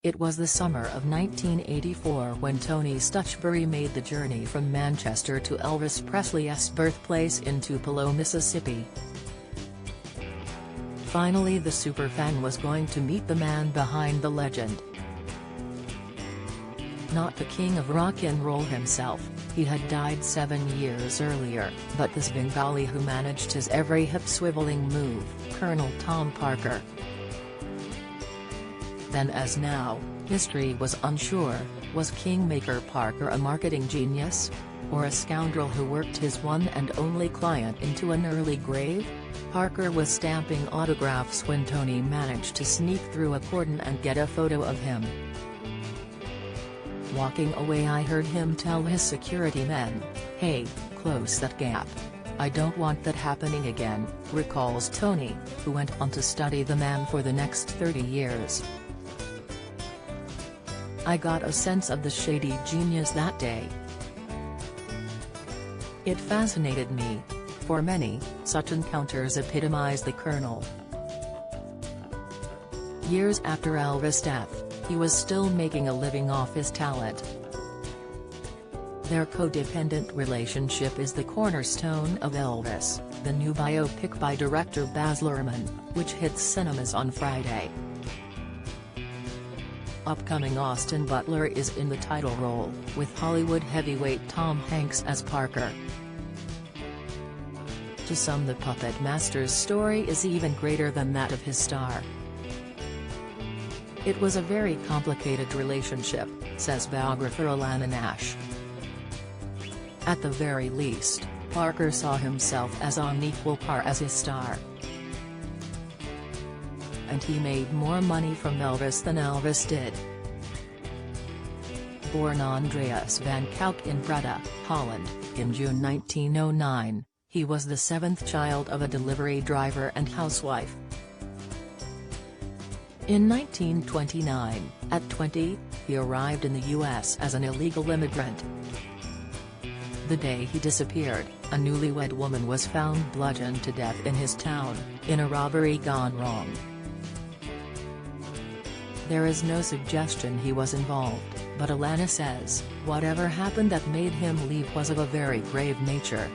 It was the summer of 1984 when Tony Stuchbury made the journey from Manchester to Elvis Presley's birthplace in Tupelo, Mississippi. Finally, the superfan was going to meet the man behind the legend. Not the king of rock and roll himself, he had died 7 years earlier, but this Bengali who managed his every hip-swiveling move, Colonel Tom Parker. Then as now, history was unsure: was Kingmaker Parker a marketing genius? Or a scoundrel who worked his one and only client into an early grave? Parker was stamping autographs when Tony managed to sneak through a cordon and get a photo of him. Walking away, I heard him tell his security men, "Hey, close that gap. I don't want that happening again," recalls Tony, who went on to study the man for the next 30 years. "I got a sense of the shady genius that day. It fascinated me. For many, such encounters epitomize the Colonel." Years after Elvis' death, he was still making a living off his talent. Their codependent relationship is the cornerstone of Elvis, the new biopic by director Baz Luhrmann, which hits cinemas on Friday. Upcoming Austin Butler is in the title role, with Hollywood heavyweight Tom Hanks as Parker. To some, the puppet master's story is even greater than that of his star. "It was a very complicated relationship," says biographer Alana Nash. "At the very least, Parker saw himself as on equal par as his star. And he made more money from Elvis than Elvis did." Born Andreas van Kalk in Breda, Holland, in June 1909, he was the seventh child of a delivery driver and housewife. In 1929, at 20, he arrived in the U.S. as an illegal immigrant. The day he disappeared, a newlywed woman was found bludgeoned to death in his town, in a robbery gone wrong. There is no suggestion he was involved, but Alana says, whatever happened that made him leave was of a very grave nature.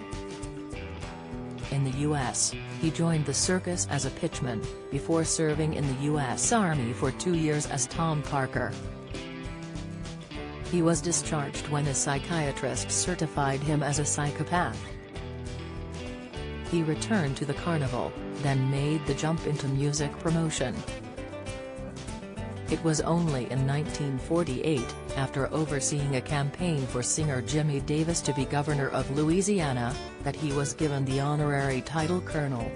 In the U.S., he joined the circus as a pitchman, before serving in the U.S. Army for 2 years as Tom Parker. He was discharged when a psychiatrist certified him as a psychopath. He returned to the carnival, then made the jump into music promotion. It was only in 1948, after overseeing a campaign for singer Jimmy Davis to be governor of Louisiana, that he was given the honorary title Colonel.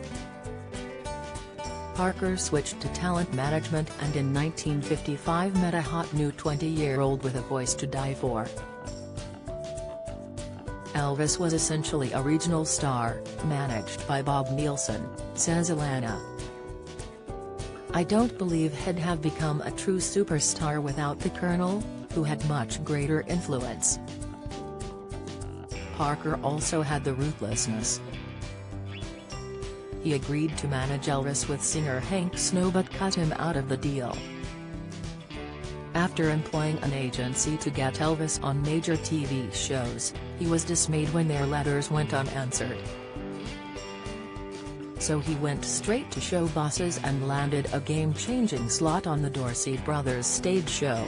Parker switched to talent management and in 1955 met a hot new 20-year-old with a voice to die for. Elvis was essentially a regional star, managed by Bob Nielsen, says Alana. "I don't believe he'd have become a true superstar without the Colonel, who had much greater influence." Parker also had the ruthlessness. He agreed to manage Elvis with singer Hank Snow but cut him out of the deal. After employing an agency to get Elvis on major TV shows, he was dismayed when their letters went unanswered. So he went straight to show bosses and landed a game-changing slot on the Dorsey Brothers stage show.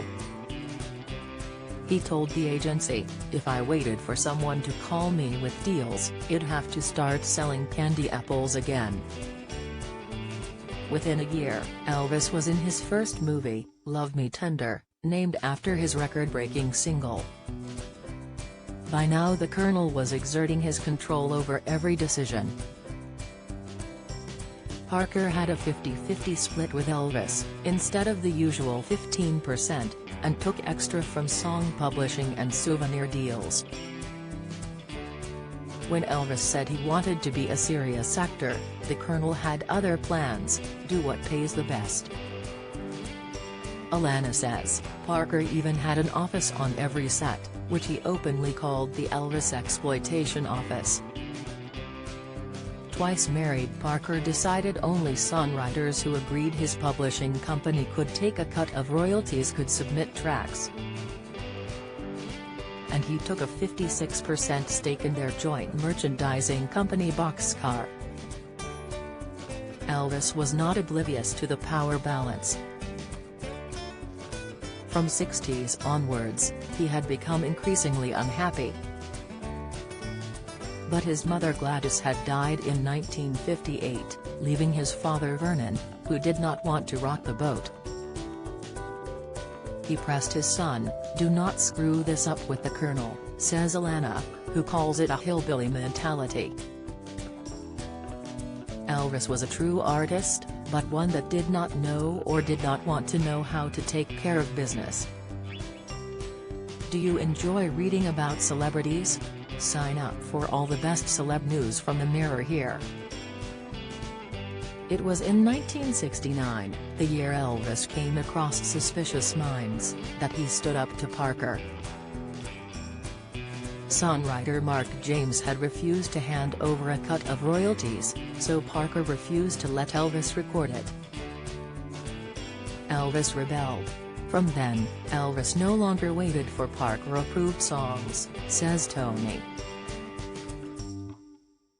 He told the agency, "If I waited for someone to call me with deals, it'd have to start selling candy apples again." Within a year, Elvis was in his first movie, Love Me Tender, named after his record-breaking single. By now the Colonel was exerting his control over every decision. Parker had a 50-50 split with Elvis, instead of the usual 15%, and took extra from song publishing and souvenir deals. When Elvis said he wanted to be a serious actor, the Colonel had other plans: do what pays the best. Alana says, Parker even had an office on every set, which he openly called the Elvis Exploitation Office. twice married Parker decided only songwriters who agreed his publishing company could take a cut of royalties could submit tracks. And he took a 56% stake in their joint merchandising company Boxcar. Elvis was not oblivious to the power balance. From '60s onwards, he had become increasingly unhappy. But his mother Gladys had died in 1958, leaving his father Vernon, who did not want to rock the boat. He pressed his son, "Do not screw this up with the Colonel," says Alana, who calls it a hillbilly mentality. Elvis was a true artist, but one that did not know or did not want to know how to take care of business. Do you enjoy reading about celebrities? Sign up for all the best celeb news from the Mirror here. It was in 1969, the year Elvis came across Suspicious Minds, that he stood up to Parker. Songwriter Mark James had refused to hand over a cut of royalties, so Parker refused to let Elvis record it. Elvis rebelled. From then, Elvis no longer waited for Parker-approved songs, says Tony.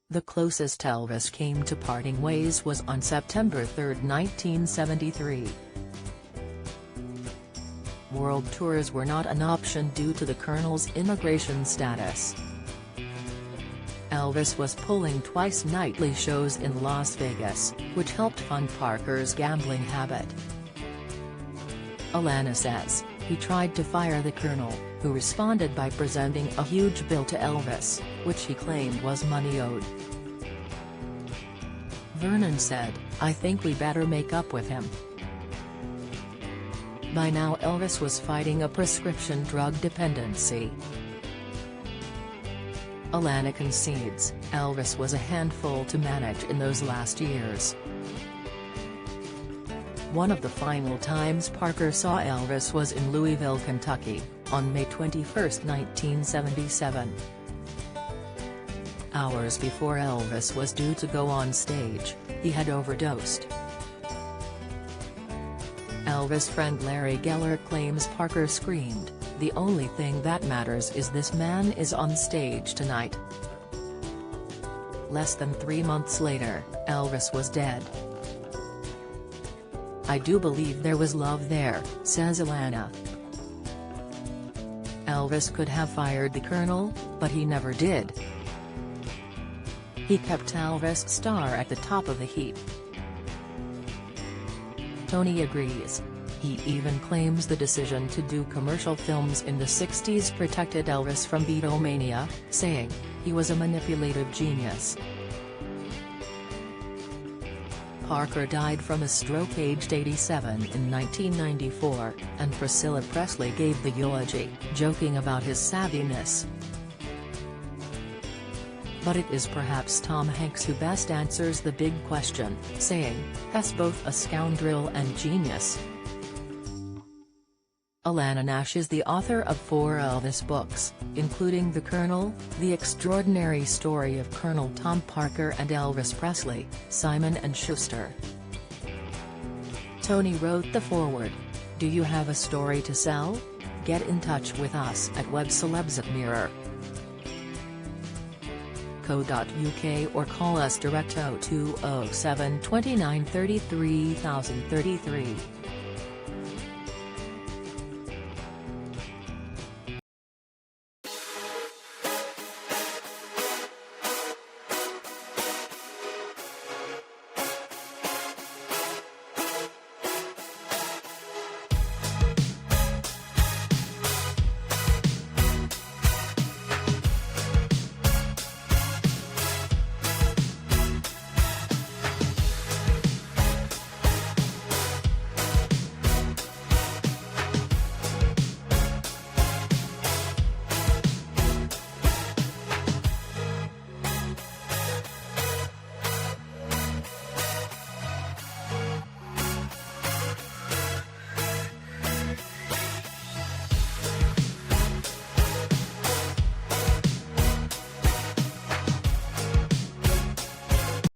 The closest Elvis came to parting ways was on September 3, 1973. World tours were not an option due to the Colonel's immigration status. Elvis was pulling twice nightly shows in Las Vegas, which helped fund Parker's gambling habit. Alana says, he tried to fire the Colonel, who responded by presenting a huge bill to Elvis, which he claimed was money owed. Vernon said, "I think we better make up with him." By now Elvis was fighting a prescription drug dependency. Alana concedes, Elvis was a handful to manage in those last years. One of the final times Parker saw Elvis was in Louisville, Kentucky, on May 21, 1977. Hours before Elvis was due to go on stage, he had overdosed. Elvis friend Larry Geller claims Parker screamed, "The only thing that matters is this man is on stage tonight." Less than 3 months later, Elvis was dead. "I do believe there was love there," says Alana. Elvis could have fired the Colonel, but he never did. He kept Elvis' star at the top of the heap. Tony agrees. He even claims the decision to do commercial films in the '60s protected Elvis from Beatlemania, saying, "He was a manipulative genius." Parker died from a stroke aged 87 in 1994, and Priscilla Presley gave the eulogy, joking about his savviness. But it is perhaps Tom Hanks who best answers the big question, saying, "He's both a scoundrel and genius." Alana Nash is the author of 4 Elvis books, including The Colonel, The Extraordinary Story of Colonel Tom Parker and Elvis Presley, Simon & Schuster. Tony wrote the foreword. Do you have a story to sell? Get in touch with us at webcelebs@mirror.co.uk or call us direct 0207 29 33 033.